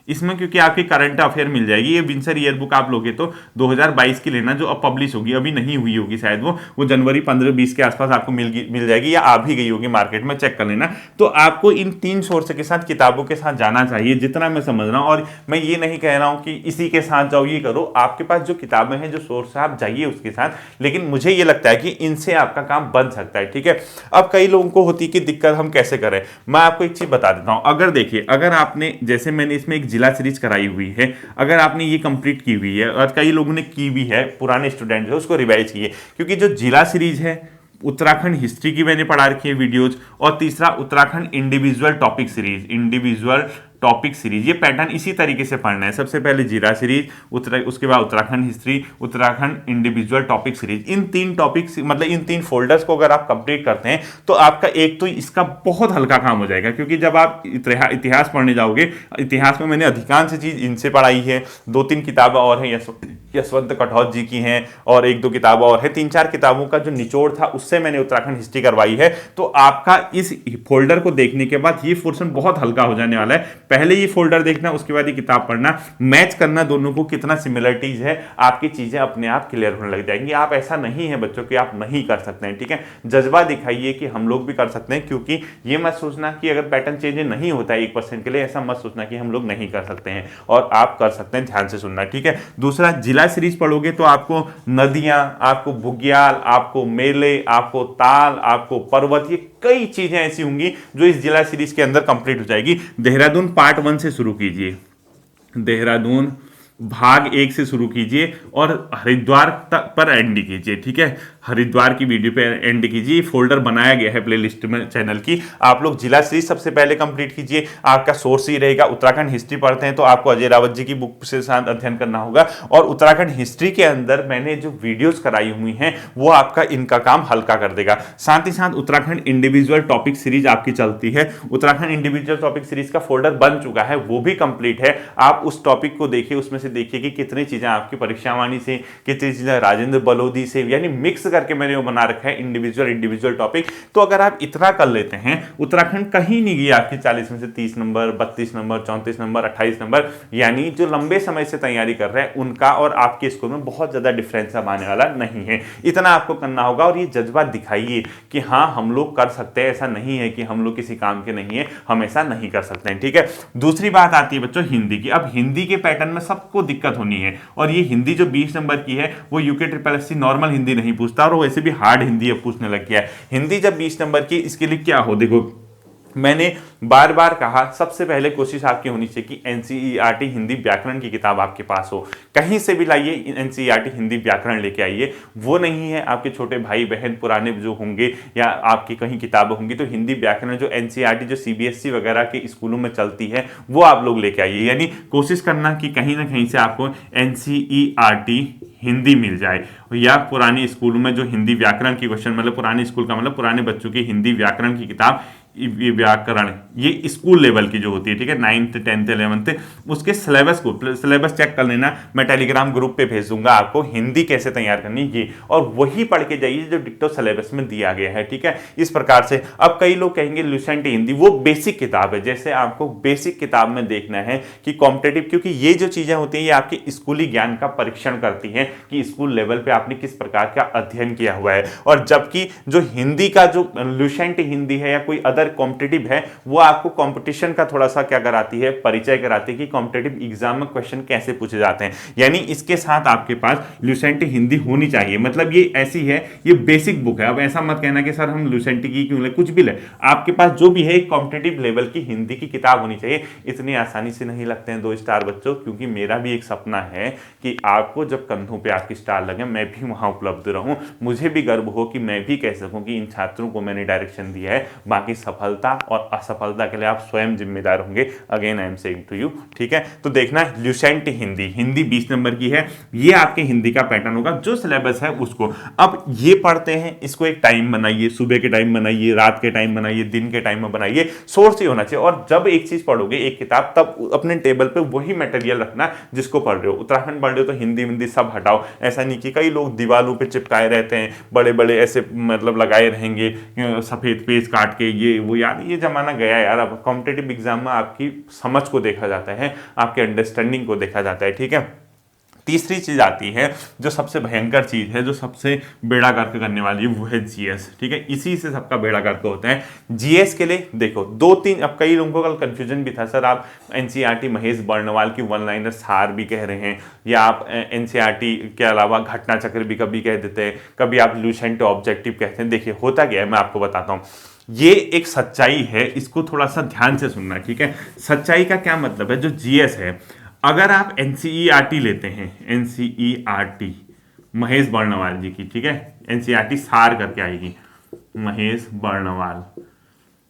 इसमें क्योंकि आपकी करंट अफेयर मिल जाएगी। ये विंसर ईयर बुक आप लोगे तो 2022 की लेना, जो अब पब्लिश होगी, अभी नहीं हुई होगी शायद, वो जनवरी 15-20 के आसपास आपको मिल जाएगी या आ भी गई होगी मार्केट में, चेक कर लेना। तो आपको इन 3 सोर्स के साथ, किताबों के साथ जाना चाहिए, जितना मैं समझ रहा हूं। और मैं ये नहीं कह रहा हूं कि इसी के साथ जाओ, ये करो, आपके पास जो किताबें हैं, जो सोर्स है, आप जाइए उसके साथ। लेकिन मुझे ये लगता है कि इनसे आपका काम बन सकता है, ठीक है। अब कई लोगों को होती है कि दिक्कत हम कैसे करें, मैं आपको एक चीज बता देता हूं। अगर देखिए, अगर आपने, जैसे मैंने इसमें एक जिला सीरीज कराई हुई है, अगर आपने ये कंप्लीट की हुई है, और कई लोगों ने की भी है, पुराने स्टूडेंट है, उसको रिवाइज किए, क्योंकि जो जिला सीरीज है, उत्तराखंड हिस्ट्री की मैंने पढ़ा रखी है वीडियोज, और तीसरा उत्तराखंड इंडिविजुअल टॉपिक सीरीज, ये पैटर्न इसी तरीके से पढ़ना है। सबसे पहले जिला सीरीज, उसके बाद Uttarakhand history, Uttarakhand individual topic series, इन 3 टॉपिक्स, मतलब इन 3 फोल्डर्स को अगर आप कंप्लीट करते हैं तो आपका एक तो इसका बहुत हल्का काम हो जाएगा। क्योंकि जब आप इतिहास पढ़ने जाओगे, इतिहास में मैंने अधिकांश चीज इनसे पढ़ाई है, 2-3 किताबें और हैं, यशवंत कठौत जी की हैं, और 1-2 किताबें और है, 3-4 किताबों का जो निचोड़ था उससे मैंने उत्तराखंड हिस्ट्री करवाई है। तो आपका इस फोल्डर को देखने के बाद ये पोर्शन बहुत हल्का हो जाने वाला है। पहले ये फोल्डर देखना, उसके बाद ये किताब पढ़ना, मैच करना दोनों को, कितना सिमिलरिटीज है, आपकी चीजें अपने आप क्लियर होने लग जाएंगी। आप ऐसा नहीं है बच्चों कि आप नहीं कर सकते हैं, ठीक है। जज्बा दिखाइए कि हम लोग भी कर सकते हैं, क्योंकि ये मत सोचना कि अगर पैटर्न चेंज नहीं होता है 1% के लिए, ऐसा मत सोचना कि हम लोग नहीं कर सकते हैं, और आप कर सकते हैं। ध्यान से सुनना, ठीक है। दूसरा, जिला सीरीज पढ़ोगे तो आपको नदियां, आपको बुग्याल, आपको मेले, आपको ताल, आपको पर्वत, ये कई चीजें ऐसी होंगी जो इस जिला सीरीज के अंदर कंप्लीट हो जाएगी। देहरादून पार्ट 1 से शुरू कीजिए, देहरादून भाग 1 से शुरू कीजिए और हरिद्वार तक पर एंड कीजिए, ठीक है। हरिद्वार की वीडियो पे एंड कीजिए। फोल्डर बनाया गया है प्लेलिस्ट में चैनल की। आप लोग जिला सीरीज सबसे पहले कंप्लीट कीजिए, आपका सोर्स ही रहेगा। उत्तराखंड हिस्ट्री पढ़ते हैं तो आपको अजय रावत जी की बुक से साथ अध्ययन करना होगा, और उत्तराखंड हिस्ट्री के अंदर मैंने जो वीडियोस कराई हुई हैं वो आपका इनका काम हल्का कर देगा। साथ ही साथ उत्तराखंड इंडिविजुअल टॉपिक सीरीज आपकी चलती है। उत्तराखंड इंडिविजुअल टॉपिक सीरीज का फोल्डर बन चुका है, वो भी कंप्लीट है। आप उस टॉपिक को देखिए, उसमें से देखिए कि कितनी चीजें आपकी परीक्षावाणी से, कितनी चीजें राजेंद्र बलोदी से, यानी मिक्स करके मैंने वो बना रखा है इंडिविजुअल टॉपिक। तो अगर आप इतना कर लेते हैं, उत्तराखंड कहीं नहीं गई आपकी 40 में से 30 नंबर, 32 नंबर, 34 नंबर, 28 नंबर, यानी जो लंबे समय से तैयारी कर रहे हैं उनका और आपके स्कोर में बहुत ज्यादा डिफरेंस अब आने वाला नहीं है। इतना आपको करना होगा, और ये जज्बा दिखाइए कि हाँ हम लोग कर सकते हैं। ऐसा नहीं है कि हम लोग किसी काम के नहीं है, हम ऐसा नहीं कर सकते हैं, ठीक है। दूसरी बात आती है बच्चों हिंदी की। अब हिंदी के पैटर्न में सबको दिक्कत होनी है, और ये हिंदी जो 20 नंबर की है वो यूके SSS नॉर्मल हिंदी नहीं पूछता, और वैसे भी हार्ड हिंदी अब पूछने लग गया है। हिंदी जब 20 नंबर की, इसके लिए क्या हो, देखो मैंने बार बार कहा, सबसे पहले कोशिश आपकी होनी चाहिए कि एनसीईआरटी हिंदी व्याकरण की किताब आपके पास हो। कहीं से भी लाइए, एनसीईआरटी हिंदी व्याकरण लेके आइए। वो नहीं है, आपके छोटे भाई बहन पुराने जो होंगे या आपकी कहीं किताबें होंगी, तो हिंदी व्याकरण जो एनसीईआरटी जो सीबीएसई वगैरह के स्कूलों में चलती है वो आप लोग लेके आइए। यानी कोशिश करना कि कहीं ना कहीं से आपको एनसीईआरटी हिंदी मिल जाए, या पुराने स्कूलों में जो हिंदी व्याकरण की क्वेश्चन, मतलब पुराने स्कूल का मतलब पुराने बच्चों की हिंदी व्याकरण की किताब, ये व्याकरण ये स्कूल लेवल की जो होती है, ठीक है, 9th 10th 11th, उसके सिलेबस को सिलेबस चेक कर लेना। मैं टेलीग्राम ग्रुप पे भेज दूंगा आपको हिंदी कैसे तैयार करनी ये, और वही पढ़ के जाइए जो डिक्टो सिलेबस में दिया गया है, ठीक है। इस प्रकार से अब कई लोग कहेंगे लुसेंट हिंदी वो बेसिक किताब है, जैसे आपको बेसिक किताब में देखना है कि कॉम्पिटेटिव, क्योंकि ये जो चीजें होती हैं ये आपके स्कूली ज्ञान का परीक्षण करती हैं कि स्कूल लेवल पे आपने किस प्रकार का अध्ययन किया हुआ है। और जबकि जो हिंदी का जो लुसेंट हिंदी है या कोई अदर कॉम्पिटिटिव है, वो आपको कंपटीशन का थोड़ा सा क्या कराती है, परिचय कराती है कि कॉम्पिटिटिव एग्जाम में क्वेश्चन कैसे पूछे जाते हैं। यानी इसके साथ आपके पास लुसेंट हिंदी होनी चाहिए। मतलब ये ऐसी है, ये बेसिक बुक है। अब ऐसा मत कहना कि सर हम लुसेंट की क्यों ले, कुछ भी ले, आपके पास जो भी है एक कॉम्पिटिटिव लेवल की हिंदी की किताब होनी चाहिए। इतनी आसानी से नहीं लगते हैं 2 स्टार बच्चों, क्योंकि मेरा भी एक सपना है कि आपको जब कंधों पे आपकी स्टार लगे मैं भी वहां उपलब्ध रहूं, मुझे भी गर्व हो कि मैं भी कह सकूं कि इन छात्रों को मैंने डायरेक्शन दिया है। बाकी सफलता और असफलता के लिए आप स्वयं जिम्मेदार होंगे। Again I am saying to you, ठीक है। तो देखना लुसेंट हिंदी 20 नंबर की है, ये आपके हिंदी का पैटर्न होगा, जो सिलेबस है उसको। अब ये पढ़ते हैं, इसको एक टाइम बनाइए, सुबह के टाइम बनाइए, रात के टाइम बनाइए, दिन के टाइम में बनाइए, सोर्स ही होना चाहिए। और जब एक चीज पढ़ोगे एक किताब, तब अपने टेबल पे वही मटेरियल रखना जिसको पढ़ रहे हो। उत्तराखंड पढ़ रहे हो तो हिंदी सब हटाओ, ऐसा नहीं कि कई लोग दीवारों पे चिपकाए रहते हैं, बड़े बड़े ऐसे मतलब लगाए रहेंगे सफेद पेज काट के, ये वो। यार ये जमाना गया यार, अब कॉम्पिटिटिव एग्जाम में आपकी समझ को देखा जाता है, आपके अंडरस्टैंडिंग को देखा जाता है, ठीक है। तीसरी चीज आती है जो सबसे भयंकर चीज है, जो सबसे बेड़ा गर्क करने वाली है, वो है जीएस, ठीक है। इसी से सबका बेड़ा गर्क होता है। जीएस के लिए देखो 2-3, अब कई लोगों को कल कंफ्यूजन भी था, सर आप एनसीईआरटी महेश बर्णवाल की वन लाइनर सार भी कह रहे हैं, या आप एनसीईआरटी के अलावा घटना चक्र भी कभी कह देते हैं, कभी आप लुसेंट ऑब्जेक्टिव कहते हैं। देखिए होता क्या है, मैं आपको बताता हूँ, ये एक सच्चाई है, इसको थोड़ा सा ध्यान से सुनना, ठीक है। सच्चाई का क्या मतलब है, जो जीएस है, अगर आप एनसीईआरटी लेते हैं, एनसीईआरटी महेश बर्णवाल जी की, ठीक है, एनसीईआरटी सार करके आएगी महेश बर्णवाल,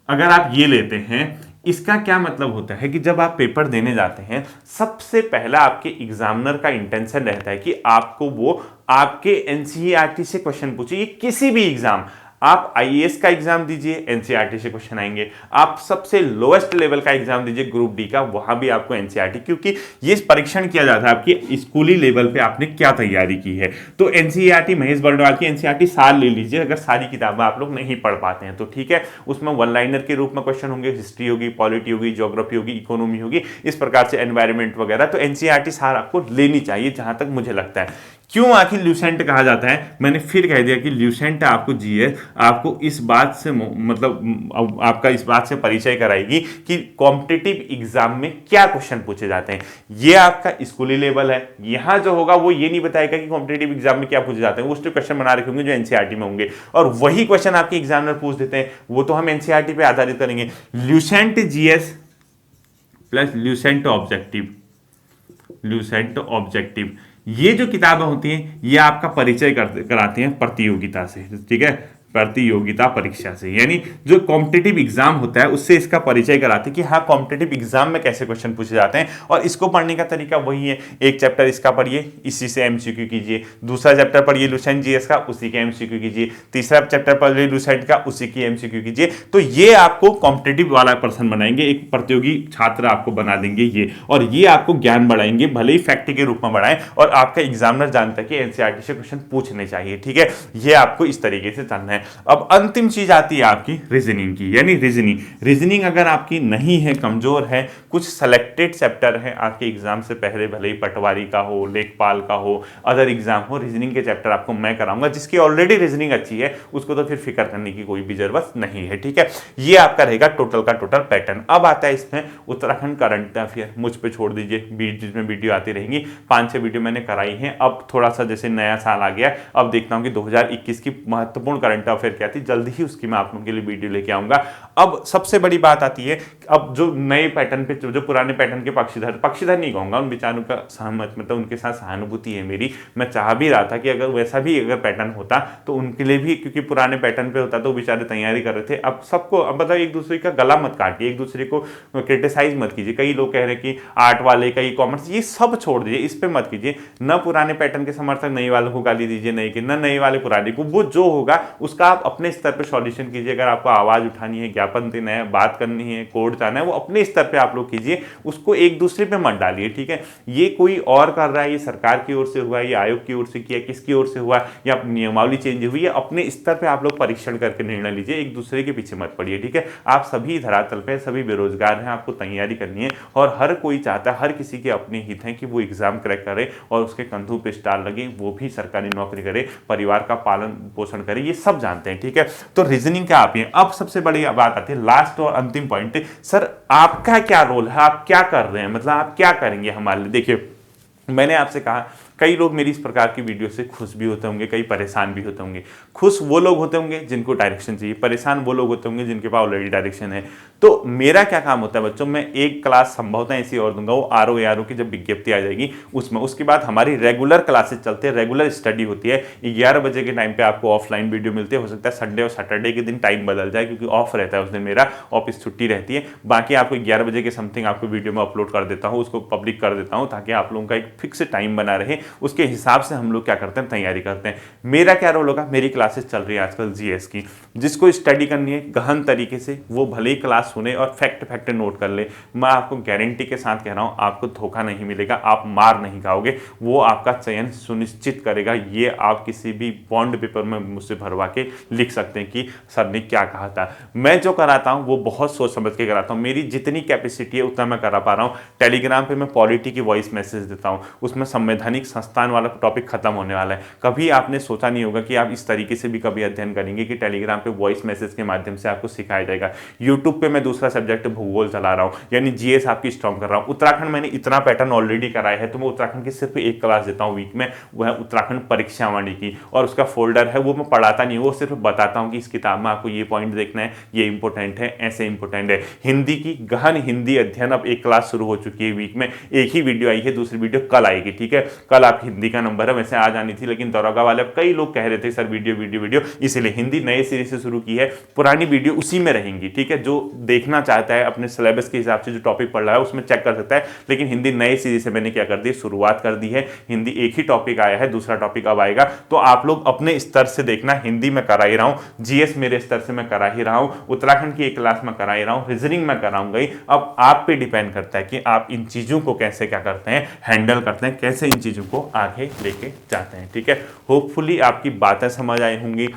अगर आप ये लेते हैं, इसका क्या मतलब होता है कि जब आप पेपर देने जाते हैं, सबसे पहला आपके एग्जामिनर का इंटेंशन रहता है कि आपको वो आपके एनसीईआरटी से क्वेश्चन पूछे। ये किसी भी एग्जाम, आप आईएएस का एग्जाम दीजिए, एनसीईआरटी से क्वेश्चन आएंगे। आप सबसे लोएस्ट लेवल का एग्जाम दीजिए ग्रुप डी का, वहां भी आपको एनसीईआरटी, क्योंकि ये परीक्षण किया जाता है आपकी स्कूली लेवल पे आपने क्या तैयारी की है। तो एनसीईआरटी महेश बर्णवाल की एनसीईआरटी साल ले लीजिए, अगर सारी किताबें आप लोग नहीं पढ़ पाते हैं तो, ठीक है। उसमें वन लाइनर के रूप में क्वेश्चन होंगे, हिस्ट्री होगी, पॉलिटी होगी, ज्योग्राफी होगी, इकोनॉमी होगी, इस प्रकार से एनवायरमेंट वगैरह। तो एनसीईआरटी सार आपको लेनी चाहिए, जहां तक मुझे लगता है। क्यों आखिर ल्यूसेंट कहा जाता है, मैंने फिर कह दिया कि ल्यूसेंट आपको जीएस आपको इस बात से मतलब आपका इस बात से परिचय कराएगी कि कॉम्पिटिटिव एग्जाम में क्या क्वेश्चन पूछे जाते हैं। ये आपका स्कूली लेवल है, यहां जो होगा वो ये नहीं बताएगा कि कॉम्पिटिटिव एग्जाम में क्या पूछे जाते हैं। वो उसके क्वेश्चन बना रखे होंगे जो एनसीईआरटी में होंगे, और वही क्वेश्चन आपके एग्जामिनर पूछ देते हैं, वो तो हम एनसीईआरटी पे आधारित करेंगे। Lucent GS plus Lucent objective, Lucent objective, ये जो किताबें होती हैं ये आपका परिचय कराती हैं प्रतियोगिता से, ठीक है, प्रतियोगिता परीक्षा से। यानी जो कॉम्पिटिटिव एग्जाम होता है उससे इसका परिचय कराते हैं कि हाँ कॉम्पिटिटिव एग्जाम में कैसे क्वेश्चन पूछे जाते हैं। और इसको पढ़ने का तरीका वही है, एक चैप्टर इसका पढ़िए, इसी से एमसीक्यू कीजिए, दूसरा चैप्टर पढ़िए लुसेंट जीएस का, उसी के एमसीक्यू कीजिए, तीसरा चैप्टर पढ़िए लुसेंट का, उसी की एमसीक्यू कीजिए। तो ये आपको कॉम्पिटिटिव वाला पर्सन बनाएंगे, एक प्रतियोगी छात्र आपको बना देंगे ये, और ये आपको ज्ञान बढ़ाएंगे, भले ही फैक्ट के रूप में बढ़ाएं, और आपका एग्जामिनर जानता है कि एनसीईआरटी से क्वेश्चन पूछने चाहिए, ठीक है। ये आपको इस तरीके से चलना है। अब अंतिम चीज आती है आपकी रीजनिंग की, यानी रीजनिंग अगर आपकी नहीं है, कमजोर है, कुछ सेलेक्टेड चैप्टर है आपके एग्जाम से पहले, भले ही पटवारी का हो, लेखपाल का हो, अदर एग्जाम हो, रीजनिंग के चैप्टर आपको मैं कराऊंगा। जिसकी ऑलरेडी रीजनिंग अच्छी है उसको तो फिर फिक्र करने की कोई भी जरूरत नहीं है, ठीक है। ये आपका रहेगा टोटल का टोटल पैटर्न। अब आता है इसमें उत्तराखंड करंट अफेयर, मुझ पे छोड़ दीजिए, बीच जिसमें वीडियो आती रहेंगी, 5-6 वीडियो मैंने कराई है। अब थोड़ा सा जैसे नया साल आ गया, अब देखता हूं कि 2021 की महत्वपूर्ण करंट अफेयर क्या थी, जल्दी ही उसकी मैं आप लोगों के लिए वीडियो लेके आऊंगा। अब सबसे बड़ी बात आती है, अब जो नए पैटर्न पे, जो पुराने पैटर्न के पक्षीधर नहीं कहूंगा, उन बेचारों का सहमत, मतलब उनके साथ सहानुभूति है मेरी। मैं चाह भी रहा था कि अगर वैसा भी अगर पैटर्न होता तो उनके लिए भी, क्योंकि पुराने पैटर्न पे होता तो बेचारे तैयारी कर रहे थे। अब सबको, अब मतलब एक दूसरे का गला मत काटिए, एक दूसरे को क्रिटिसाइज मत कीजिए। कई लोग कह रहे हैं कि आर्ट वाले, कई कॉमर्स, ये सब छोड़ दीजिए, इस पे मत कीजिए। न पुराने पैटर्न के समर्थक नए वालों को गाली दीजिए, नहीं कि न नए वाले पुराने को। वो जो होगा उसका आप अपने स्तर पे सॉल्यूशन कीजिए। अगर आपको आवाज उठानी है, ज्ञापन देना है, बात करनी है, कोड जाना है, वो अपने स्तर पे आप लोग कीजिए, उसको एक दूसरे पे मत डालिए, ठीक है। ये कोई और कर रहा है, ये सरकार की ओर से हुआ है, ये आयोग की ओर से किया, किसकी ओर से हुआ, या नियमावली चेंज हुई है, अपने स्तर पे आप लोग परीक्षण करके निर्णय लीजिए, एक दूसरे के पीछे मत पड़िए, ठीक है। आप सभी धरातल पे सभी बेरोजगार हैं, आपको तैयारी करनी है, और हर कोई चाहता है, हर किसी के अपने हित हैं कि वो एग्जाम क्रैक करे और उसके कंधों पे स्टार लगे, वो भी सरकारी नौकरी करे, परिवार का पालन पोषण करे, ये सब जानते हैं, ठीक है। तो रीजनिंग क्या आप है। अब सबसे बड़ी बात आती है, लास्ट और अंतिम पॉइंट, सर आपका क्या रोल है, आप क्या कर रहे हैं, मतलब आप क्या करेंगे हमारे लिए। देखिए, मैंने आपसे कहा कई लोग मेरी इस प्रकार की वीडियो से खुश भी होते होंगे, कई परेशान भी होते होंगे। खुश वो लोग होते होंगे जिनको डायरेक्शन चाहिए, परेशान वो लोग होते होंगे जिनके पास ऑलरेडी डायरेक्शन है। तो मेरा क्या काम होता है बच्चों, मैं एक क्लास संभवतः ऐसी और दूंगा, वो आरओ की जब विज्ञप्ति आ जाएगी उसमें, उसके बाद हमारी रेगुलर क्लासेस चलते हैं, रेगुलर स्टडी होती है। 11 बजे के टाइम पे आपको ऑफलाइन वीडियो मिलती है। हो सकता है संडे और सैटरडे के दिन टाइम बदल जाए, क्योंकि ऑफ रहता है उस दिन, मेरा ऑफिस छुट्टी रहती है। बाकी आपको 11 बजे के समथिंग आपको वीडियो में अपलोड कर देता हूँ, उसको पब्लिक कर देता हूँ, ताकि आप लोगों का एक फिक्स टाइम बना रहे। उसके हिसाब से हम लोग क्या करते हैं, तैयारी करते हैं। मेरा क्या रोल होगा, मेरी क्लासेस चल रही है आजकल जीएस की, जिसको स्टडी करनी है गहन तरीके से, वो भले ही क्लास सुने और फैक्ट नोट कर ले। मैं आपको गारंटी के साथ कह रहा हूं, आपको धोखा नहीं मिलेगा, आप मार नहीं खाओगे, वो आपका चयन सुनिश्चित करेगा। ये आप किसी भी बॉन्ड पेपर में मुझसे भरवा के लिख सकते हैं कि सर ने क्या कहा था। मैं जो कराता हूं वो बहुत सोच समझ के कराता हूं, मेरी जितनी कैपेसिटी है उतना मैं करा पा रहा हूं। टेलीग्राम पे मैं पॉलिटी की वॉइस मैसेज देता हूं, उसमें संवैधानिक संस्थान वाला टॉपिक खत्म होने वाला है। कभी आपने सोचा नहीं होगा कि आप इस तरीके से भी कभी अध्ययन करेंगे कि टेलीग्राम पे वॉइस मैसेज के माध्यम से आपको सिखाया जाएगा। यूट्यूब पे मैं दूसरा सब्जेक्ट भूगोल चला रहा हूं, यानी जीएस आपकी स्ट्रॉन्ग कर रहा हूं। उत्तराखंड मैंने इतना पैटर्न ऑलरेडी कराया है, तो मैं उत्तराखंड की सिर्फ एक क्लास देता हूं वीक में, वह है उत्तराखंड परीक्षावाणी की, और उसका फोल्डर है, वो मैं पढ़ाता नहीं, वो सिर्फ बताता हूं कि इस किताब में आपको ये पॉइंट देखना है, ये इंपॉर्टेंट है, ऐसे इंपॉर्टेंट है। हिंदी की गहन हिंदी अध्ययन, अब एक क्लास शुरू हो चुकी है वीक में, एक ही वीडियो आई है, दूसरी वीडियो कल आएगी, ठीक है। कल आप हिंदी का नंबर है, वैसे आज आनी थी, लेकिन दरोगा वाले कई लोग कह रहे थे सर वीडियो वीडियो वीडियो, इसलिए हिंदी नए सिरे से शुरू की है। पुरानी वीडियो उसी में रहेंगी, ठीक है। जो देखना चाहता है अपने सिलेबस के हिसाब से जो टॉपिक पढ़ रहा है उसमें चेक कर सकता है, लेकिन हिंदी नए सिरे से मैंने क्या कर दी, शुरुआत कर दी है। हिंदी एक ही टॉपिक आया है, दूसरा टॉपिक अब आएगा। तो आप लोग अपने स्तर से देखना, हिंदी में करा ही रहा हूं, जीएस मेरे स्तर से मैं करा ही रहा हूं, उत्तराखंड की एक क्लास में करा ही रहा हूं, रीजनिंग में कराऊंगा ही। अब आप पे डिपेंड करता है कि आप इन चीजों को कैसे क्या करते हैं, हैंडल करते हैं, कैसे इन चीजों को आगे लेके जाते हैं, ठीक है। होपफुली आपकी बातें समझ आई होंगी।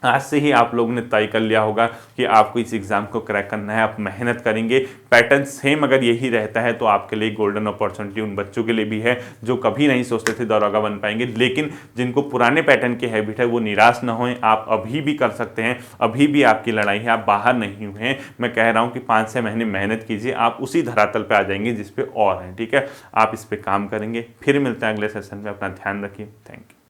आज से ही आप लोगों ने तय कर लिया होगा कि आपको इस एग्जाम को क्रैक करना है, आप मेहनत करेंगे। पैटर्न सेम अगर यही रहता है तो आपके लिए गोल्डन अपॉर्चुनिटी उन बच्चों के लिए भी है जो कभी नहीं सोचते थे दरोगा बन पाएंगे, लेकिन जिनको पुराने पैटर्न की हैबिट है वो निराश ना होएं। आप अभी भी कर सकते हैं, अभी भी आपकी लड़ाई है, आप बाहर नहीं हुए हैं। मैं कह रहा हूं कि 5-6 महीने मेहनत कीजिए, आप उसी धरातल पर आ जाएंगे जिस पे और हैं, ठीक है। आप इस पर काम करेंगे। फिर मिलते हैं अगले सेशन में, अपना ध्यान रखिए। Thank you.